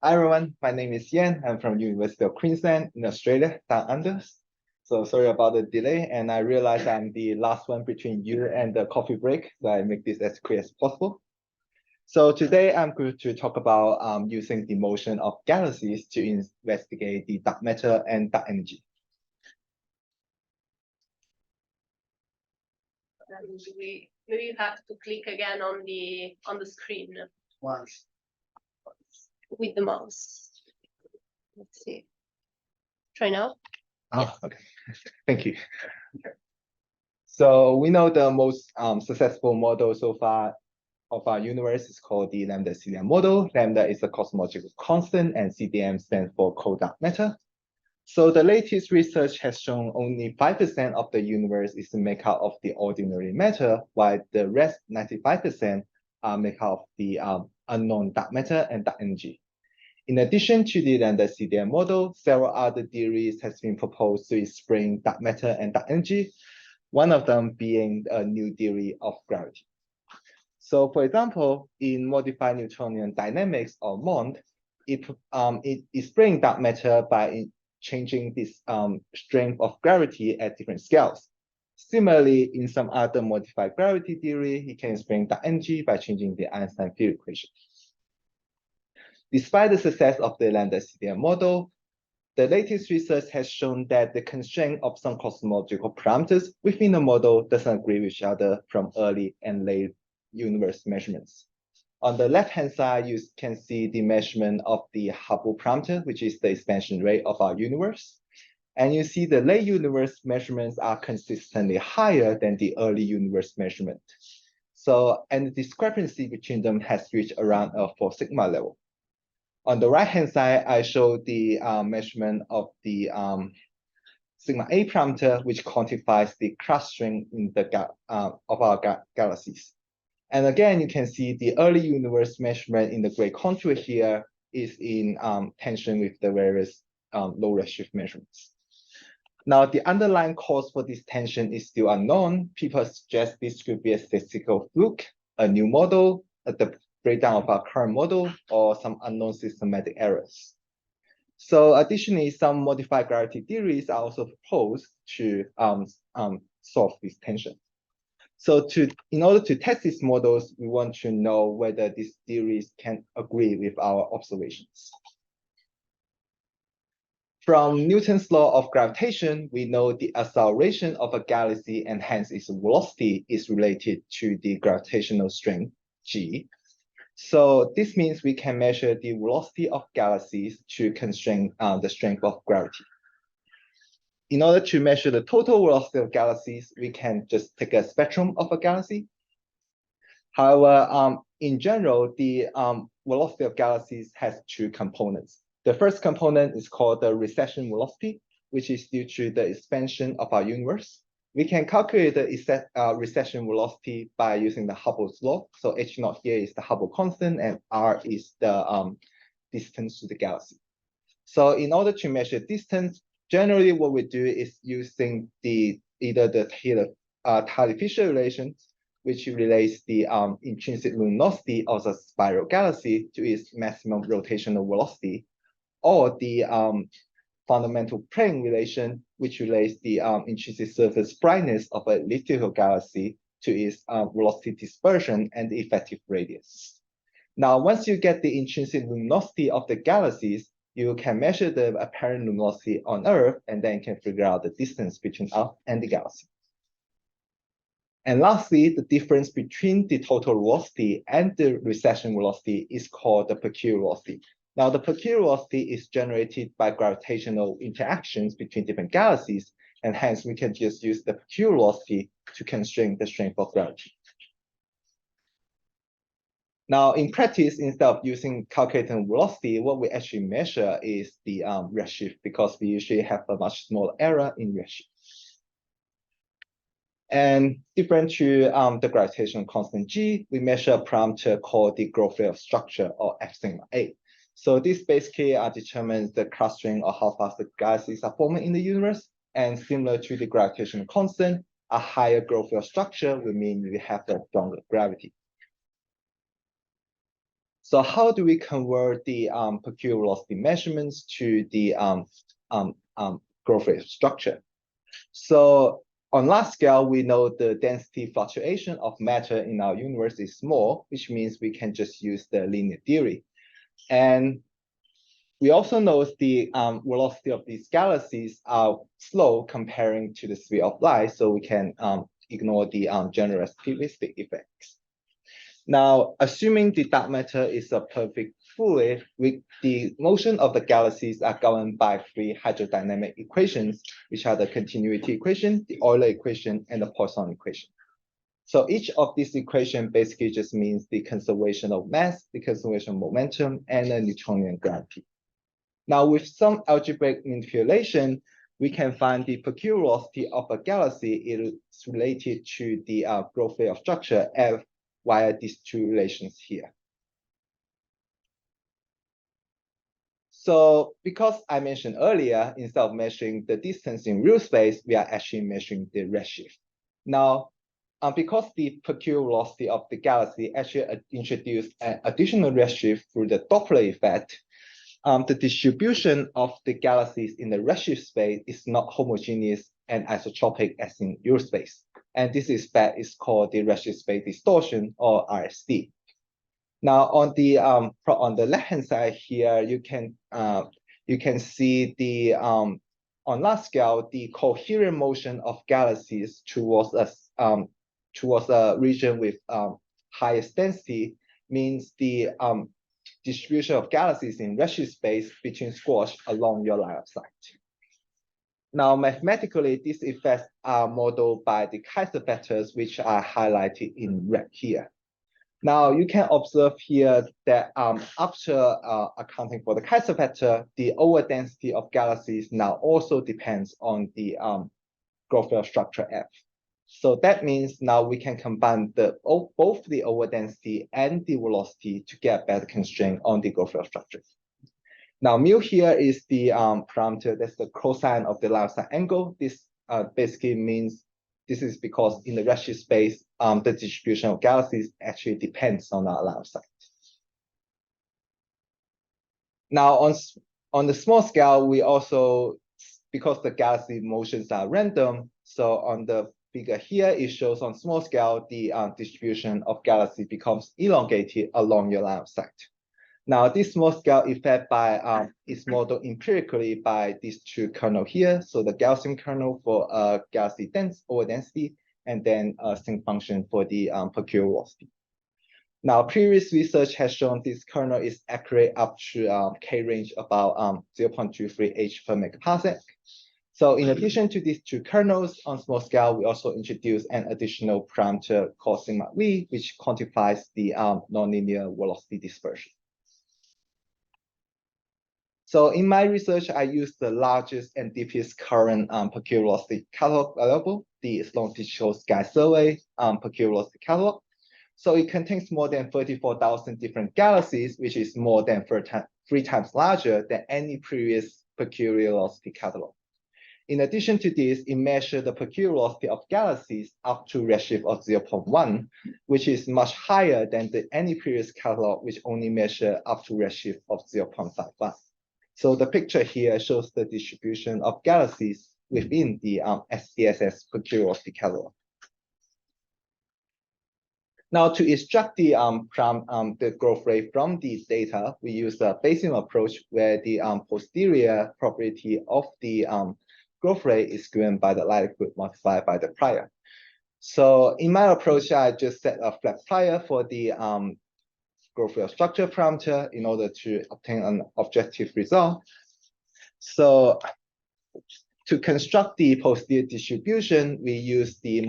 Hi everyone, my name is Yan. I'm from University of Queensland in Australia, down under. So sorry about the delay, and I realize I'm the last one between you and the coffee break, so I make this as quick as possible. So today I'm going to talk about using the motion of galaxies to investigate the dark matter and dark energy. Maybe you have to click again on the screen Once. with the mouse. Let's see. Try now. Oh, okay. Thank you. Okay. So we know the most successful model so far of our universe is called the lambda CDM model. Lambda is a cosmological constant, and CDM stands for cold dark matter. So the latest research has shown only 5% of the universe is made out of the ordinary matter, while the rest 95% are made out of the unknown dark matter and dark energy. In addition to the lambda CDM model, several other theories has been proposed to explain dark matter and dark energy, one of them being a new theory of gravity. So for example, in modified Newtonian dynamics or MOND, it explains dark matter by changing this strength of gravity at different scales. Similarly, in some other modified gravity theory, it can explain dark energy by changing the Einstein field equation. Despite the success of the lambda CDM model, the latest research has shown that the constraint of some cosmological parameters within the model doesn't agree with each other from early and late universe measurements. On the left-hand side, you can see the measurement of the Hubble parameter, which is the expansion rate of our universe. And you see the late universe measurements are consistently higher than the early universe measurement. So, and the discrepancy between them has reached around a 4 sigma level. On the right-hand side, I show the measurement of the sigma A parameter, which quantifies the clustering in the of our galaxies. And again, you can see the early universe measurement in the gray contour here is in tension with the various low redshift measurements. Now, the underlying cause for this tension is still unknown. People suggest this could be a statistical fluke, a new model, the breakdown of our current model, or some unknown systematic errors. So additionally, some modified gravity theories are also proposed to solve this tension. So in order to test these models, we want to know whether these theories can agree with our observations. From Newton's law of gravitation, we know the acceleration of a galaxy and hence its velocity is related to the gravitational strength, g. So this means we can measure the velocity of galaxies to constrain the strength of gravity. In order to measure the total velocity of galaxies, we can just take a spectrum of a galaxy. However, in general, the velocity of galaxies has two components. The first component is called the recession velocity, which is due to the expansion of our universe. We can calculate the recession velocity by using the Hubble's law. So h0 here is the Hubble constant, and r is the distance to the galaxy. So in order to measure distance, generally what we do is using either the Taylor-Fisher relation, which relates the intrinsic luminosity of a spiral galaxy to its maximum rotational velocity, or the fundamental plane relation, which relates the intrinsic surface brightness of a elliptical galaxy to its velocity dispersion and the effective radius. Now, once you get the intrinsic luminosity of the galaxies, you can measure the apparent luminosity on Earth, and then you can figure out the distance between Earth and the galaxy. And lastly, the difference between the total velocity and the recession velocity is called the peculiar velocity. Now, the peculiar velocity is generated by gravitational interactions between different galaxies, and hence we can just use the peculiar velocity to constrain the strength of gravity. Now, in practice, instead of using calculating velocity, what we actually measure is the redshift, because we usually have a much smaller error in redshift. And different to the gravitational constant g, we measure a parameter called the growth rate of structure, or f sigma a. So this basically determines the clustering or how fast the galaxies are forming in the universe. And similar to the gravitational constant, a higher growth rate of structure will mean we have a stronger gravity. So how do we convert the peculiar velocity measurements to the growth rate structure? So on large scale, we know the density fluctuation of matter in our universe is small, which means we can just use the linear theory. And we also know the velocity of these galaxies are slow comparing to the speed of light, so we can ignore the general relativistic effects. Now, assuming the dark matter is a perfect fluid, the motion of the galaxies are governed by three hydrodynamic equations, which are the continuity equation, the Euler equation, and the Poisson equation. So each of these equations basically just means the conservation of mass, the conservation of momentum, and the Newtonian gravity. Now, with some algebraic manipulation, we can find the peculiar velocity of a galaxy is related to the growth rate of structure F via these two relations here. So because I mentioned earlier, instead of measuring the distance in real space, we are actually measuring the redshift. Now, because the peculiar velocity of the galaxy actually introduced an additional redshift through the Doppler effect, the distribution of the galaxies in the redshift space is not homogeneous and isotropic as in real space. And this effect is called the redshift space distortion, or RSD. Now, on the left-hand side here, you can see the on large scale the coherent motion of galaxies towards a region with highest density means the distribution of galaxies in redshift space between squash along your line of sight. Now, mathematically, these effects are modeled by the Kaiser vectors, which are highlighted in red here. Now, you can observe here that after accounting for the Kaiser vector, the over density of galaxies now also depends on the growth rate structure F. So that means now we can combine both the over density and the velocity to get better constraint on the growth rate structure. Now, mu here is the parameter that's the cosine of the line of sight angle. This basically means this is because in the redshift space, the distribution of galaxies actually depends on our line of sight. Now, on the small scale, we also, because the galaxy motions are random, so on the figure here, it shows on small scale, the distribution of galaxies becomes elongated along your line of sight. Now, this small scale effect is modeled empirically by these two kernels here. So the Gaussian kernel for galaxy over density, and then a sinc function for the peculiar velocity. Now, previous research has shown this kernel is accurate up to K range about 0.23 H per megaparsec. So in addition to these two kernels on small scale, we also introduced an additional parameter called sigma v, which quantifies the nonlinear velocity dispersion. So in my research, I used the largest and deepest current peculiar velocity catalog available, the Sloan Digital Sky Survey peculiar velocity catalog. So it contains more than 34,000 different galaxies, which is more than 3 times larger than any previous peculiar velocity catalog. In addition to this, it measured the peculiar velocity of galaxies up to redshift of 0.1, which is much higher than any previous catalog, which only measured up to redshift of 0.55. So the picture here shows the distribution of galaxies within the SDSS peculiar velocity catalog. Now, to extract the growth rate from these data, we use a Bayesian approach where the posterior property of the growth rate is given by the likelihood multiplied by the prior. So in my approach, I just set a flat prior for the growth rate structure parameter in order to obtain an objective result. So to construct the posterior distribution, we use the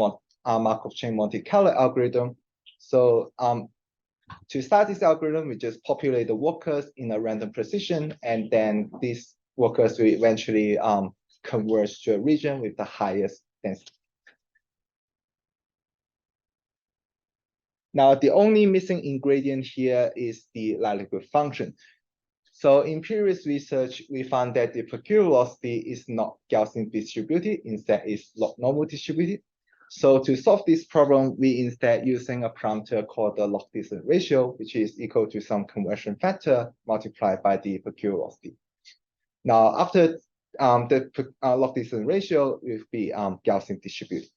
Markov chain Monte Carlo algorithm. So to start this algorithm, we just populate the workers in a random precision, and then these workers will eventually converge to a region with the highest density. Now, the only missing ingredient here is the likelihood function. So in previous research, we found that the peculiar velocity is not Gaussian distributed, instead it's log normal distributed. So to solve this problem, we instead using a parameter called the log distance ratio, which is equal to some conversion factor multiplied by the peculiar velocity. Now, after the log distance ratio will be Gaussian distributed.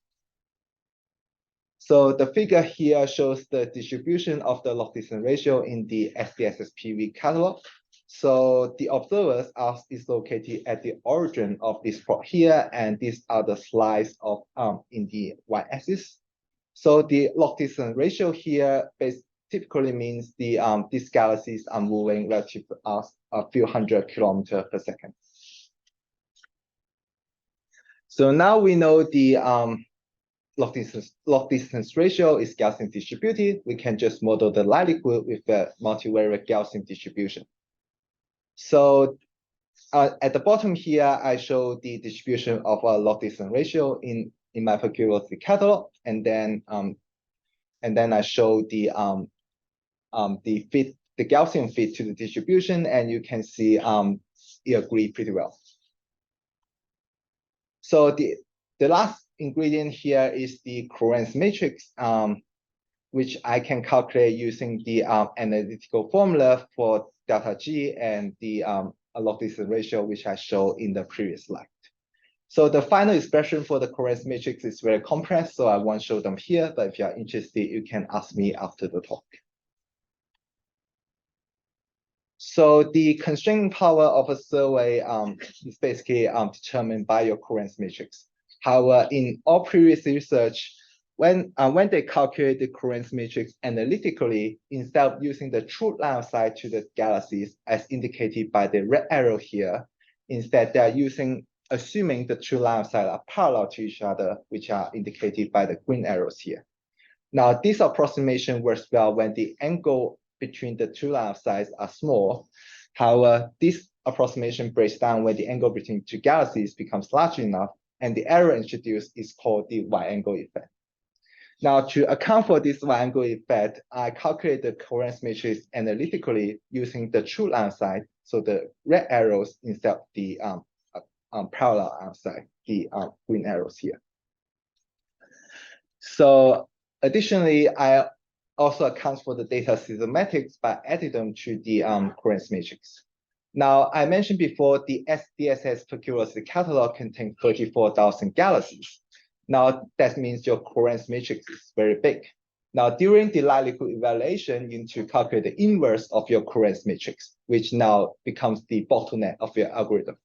So the figure here shows the distribution of the log distance ratio in the SDSS-PV catalog. So the observers is located at the origin of this plot here, and these are the slices of in the y-axis. So the log distance ratio here typically means these galaxies are moving relative to us a few hundred kilometers per second. So now we know the log distance ratio is Gaussian distributed. We can just model the likelihood with a multivariate Gaussian distribution. So at the bottom here, I show the distribution of a log distance ratio in my peculiar velocity catalog, and then I show the Gaussian fit to the distribution, and you can see it agree pretty well. So the last ingredient here is the covariance matrix, which I can calculate using the analytical formula for delta G and the log distance ratio, which I showed in the previous slide. So the final expression for the covariance matrix is very complex, so I won't show them here, but if you are interested, you can ask me after the talk. So the constraining power of a survey is basically determined by your covariance matrix. However, in all previous research, when they calculate the covariance matrix analytically, instead of using the true line of sight to the galaxies as indicated by the red arrow here, instead they are assuming the true line of sight are parallel to each other, which are indicated by the green arrows here. Now, this approximation works well when the angle between the two lines of sight are small. However, this approximation breaks down when the angle between two galaxies becomes large enough, and the error introduced is called the y-angle effect. Now, to account for this y-angle effect, I calculate the covariance matrix analytically using the true line of sight, so the red arrows instead of the parallel line of sight, the green arrows here. So additionally, I also account for the data systematics by adding them to the covariance matrix. Now, I mentioned before the SDSS peculiar velocity catalog contains 34,000 galaxies. Now, that means your covariance matrix is very big. Now, during the likelihood evaluation, you need to calculate the inverse of your covariance matrix, which now becomes the bottleneck of your algorithm.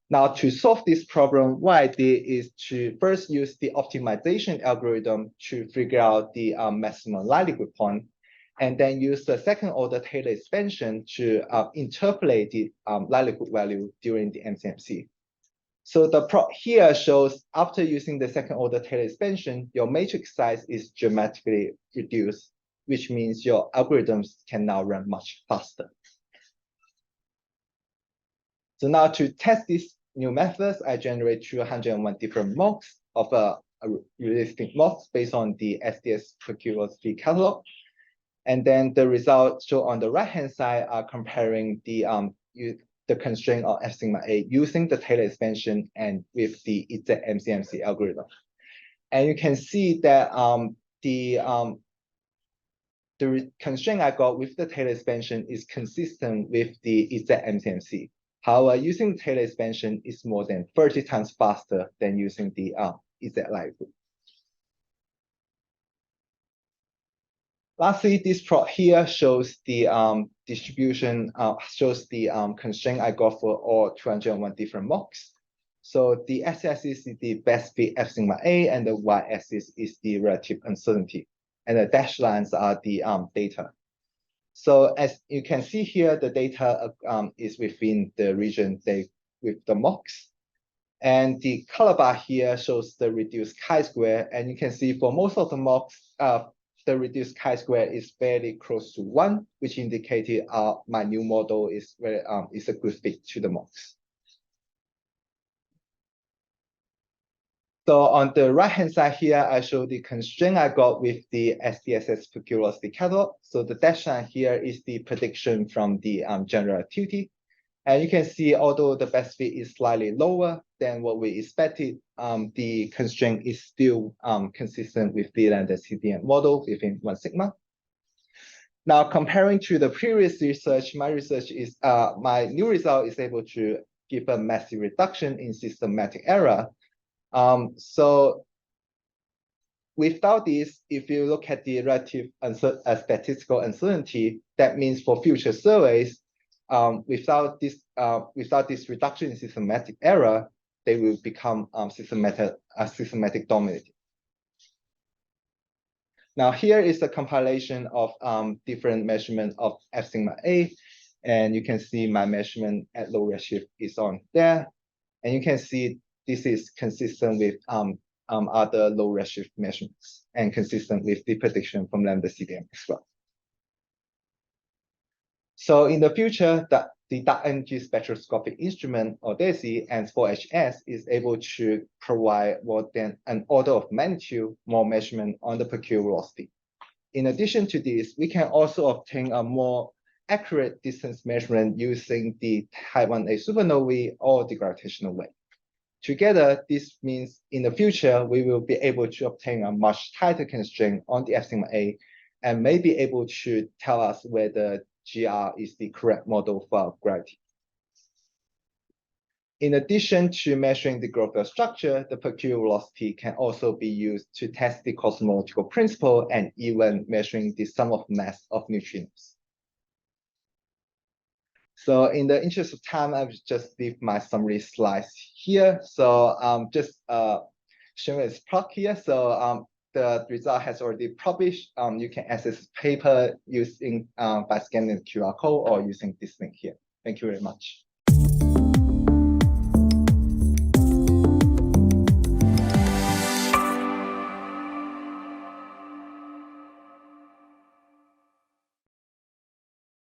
Now, to solve this problem, what I did is to first use the optimization algorithm to figure out the maximum likelihood point, and then use the second order Taylor expansion to interpolate the likelihood value during the MCMC. So the plot here shows after using the second order Taylor expansion, your matrix size is dramatically reduced, which means your algorithms can now run much faster. So now to test these new methods, I generate 201 different mocks of a realistic mocks based on the SDS peculiar velocity catalog. And then the results shown on the right-hand side are comparing the constraint of F sigma A using the Taylor expansion and with the MCMC algorithm. And you can see that the constraint I got with the Taylor expansion is consistent with the MCMC. However, using the Taylor expansion is more than 30 times faster than using the likelihood. Lastly, this plot here shows the distribution, shows the constraint I got for all 201 different mocks. So the x-axis is the best fit F sigma A, and the y-axis is the relative uncertainty. And the dashed lines are the data. So as you can see here, the data is within the region with the mocks. And the color bar here shows the reduced chi-square. And you can see for most of the mocks, the reduced chi-square is fairly close to 1, which indicated my new model is a good fit to the mocks. So on the right-hand side here, I show the constraint I got with the SDSS peculiar velocity catalog. So the dashed line here is the prediction from the general relativity. And you can see, although the best fit is slightly lower than what we expected, the constraint is still consistent with the lambda CDM model within 1 sigma. Now, comparing to the previous research, my new result is able to give a massive reduction in systematic error. So without this, if you look at the relative statistical uncertainty, that means for future surveys, without this reduction in systematic error, they will become systematic dominated. Now here is a compilation of different measurements of F sigma A, and you can see my measurement at low redshift is on there, and you can see this is consistent with other low redshift measurements and consistent with the prediction from lambda CDM as well. So in the future, the dark energy spectroscopic instrument, or DESI, and 4HS is able to provide more than an order of magnitude more measurement on the peculiar velocity. In addition to this, we can also obtain a more accurate distance measurement using the type 1a supernovae or the gravitational wave. Together, this means in the future, we will be able to obtain a much tighter constraint on the F sigma A and may be able to tell us whether GR is the correct model for gravity. In addition to measuring the growth of structure, the peculiar velocity can also be used to test the cosmological principle and even measuring the sum of mass of neutrinos. So in the interest of time, I will just leave my summary slides here. So just showing its plot here. So the result has already published. You can access paper using by scanning the QR code or using this link here. Thank you very much.